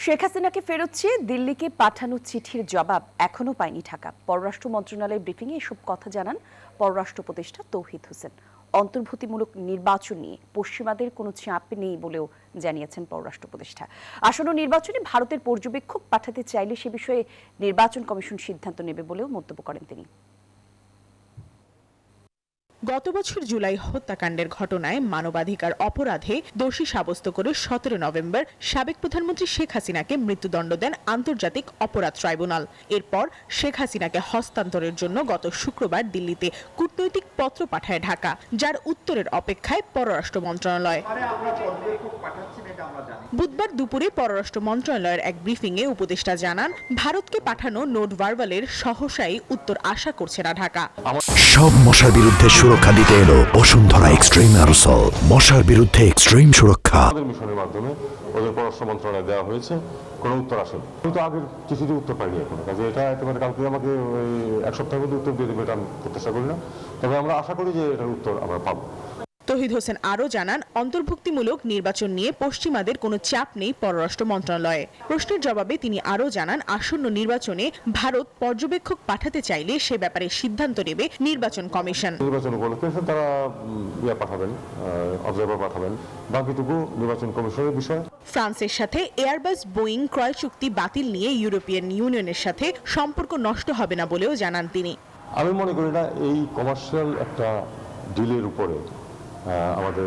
শেখ হাসিনাকে ফেরত চেয়ে দিল্লিকে পাঠানো চিঠির জবাব এখনো পায়নি ঢাকা। পররাষ্ট্র মন্ত্রণালয়ের ব্রিফিংয়ে এসব কথা জানান পররাষ্ট্র উপদেষ্টা তৌহিদ হোসেন। অন্তর্ভুক্তিমূলক নির্বাচন নিয়ে পশ্চিমাদের কোনো চাপ নেই বলেও জানিয়েছেন পররাষ্ট্র উপদেষ্টা। আসন্ন নির্বাচনে ভারতের পর্যবেক্ষক পাঠাতে চাইলে সে বিষয়ে নির্বাচন কমিশন সিদ্ধান্ত নেবে বলেও মন্তব্য করেন তিনি। গত বছর জুলাই হত্যাকাণ্ডের ঘটনায় মানবাধিকার অপরাধে দোষী সাব্যস্ত করে 17 নভেম্বর সাবেক প্রধানমন্ত্রী শেখ হাসিনাকে মৃত্যুদণ্ড দেন আন্তর্জাতিক অপরাধ ট্রাইব্যুনাল। এরপর শেখ হাসিনাকে হস্তান্তরের জন্য গত শুক্রবার দিল্লিতে কূটনৈতিক পত্র পাঠায় ঢাকা, যার উত্তরের অপেক্ষায় পররাষ্ট্র মন্ত্রণালয়। বুধবার দুপুরে পররাষ্ট্র মন্ত্রণালয়ের এক ব্রিফিংয়ে উপদেষ্টা জানান, ভারতকে পাঠানো নোট ভার্বালের সহসাই উত্তর আশা করছে না ঢাকা। সব মশার বিরুদ্ধে সুরক্ষা দিতে এলো বসুন্ধরা এক্সট্রিম অ্যারোসল। মশার বিরুদ্ধে এক্সট্রিম সুরক্ষা। মিশনের মাধ্যমে ওদের পররাষ্ট্র মন্ত্রণালয়ে দেওয়া হয়েছে, কোনো উত্তর আসেনি। কিন্তু আগের চিঠিতে উত্তর পাইনি এখন, কাজে এটা একেবারে কালকে আমাকে এক সপ্তাহের মধ্যে উত্তর দিয়ে দেবে এটা আমি প্রত্যাশা করি না, তবে আমরা আশা করি যে এটার উত্তর আমরা পাবো। তৌহিদ হোসেন আরও জানান, অন্তর্ভুক্তিমূলক নির্বাচন নিয়ে পশ্চিমাদের কোনো চাপ নেই পররাষ্ট্র মন্ত্রণালয়ে। প্রশ্নের জবাবে তিনি আরও জানান, আসন্ন নির্বাচনে ভারত পর্যবেক্ষক পাঠাতে চাইলে সে ব্যাপারে সিদ্ধান্ত নেবে নির্বাচন কমিশন। নির্বাচন উপলক্ষে তারা পাঠাবেন, অবজারভার পাঠাবেন, বাকিটুকু নির্বাচন কমিশনের বিষয়। ফ্রান্সের সাথে এয়ারবাস বোয়িং ক্রয় চুক্তি বাতিল নিয়ে ইউরোপিয়ান ইউনিয়নের সাথে সম্পর্ক নষ্ট হবে না বলেও জানান তিনি। আমি মনে করি না এই কমার্শিয়াল একটা ডিলের উপরে আমাদের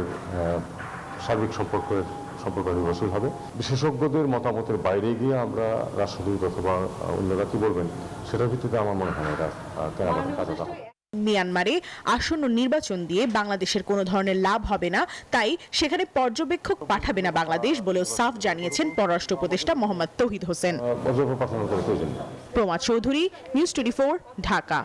সার্বিক সম্পর্ক নির্ভরশীল হবে। বিশেষজ্ঞদের মতামতের বাইরে গিয়ে আমরা রাষ্ট্রদূত অথবা অন্যরা কি বলবেন সেটার ভিত্তিতে আমার মনে হয় এটা কেনাকাটা কাজটা হবে। মিয়ানমারে আসন্ন নির্বাচন দিয়ে বাংলাদেশের কোনো ধরনের লাভ হবে না, তাই সেখানে পর্যবেক্ষক পাঠাবে না বাংলাদেশ বলেও সাফ জানিয়েছেন পররাষ্ট্র উপদেষ্টা মোহাম্মদ তৌহিদ হোসেন। পাঠানোর কোনো প্রয়োজন নেই। প্রমা চৌধুরী, নিউজ 24, ঢাকা।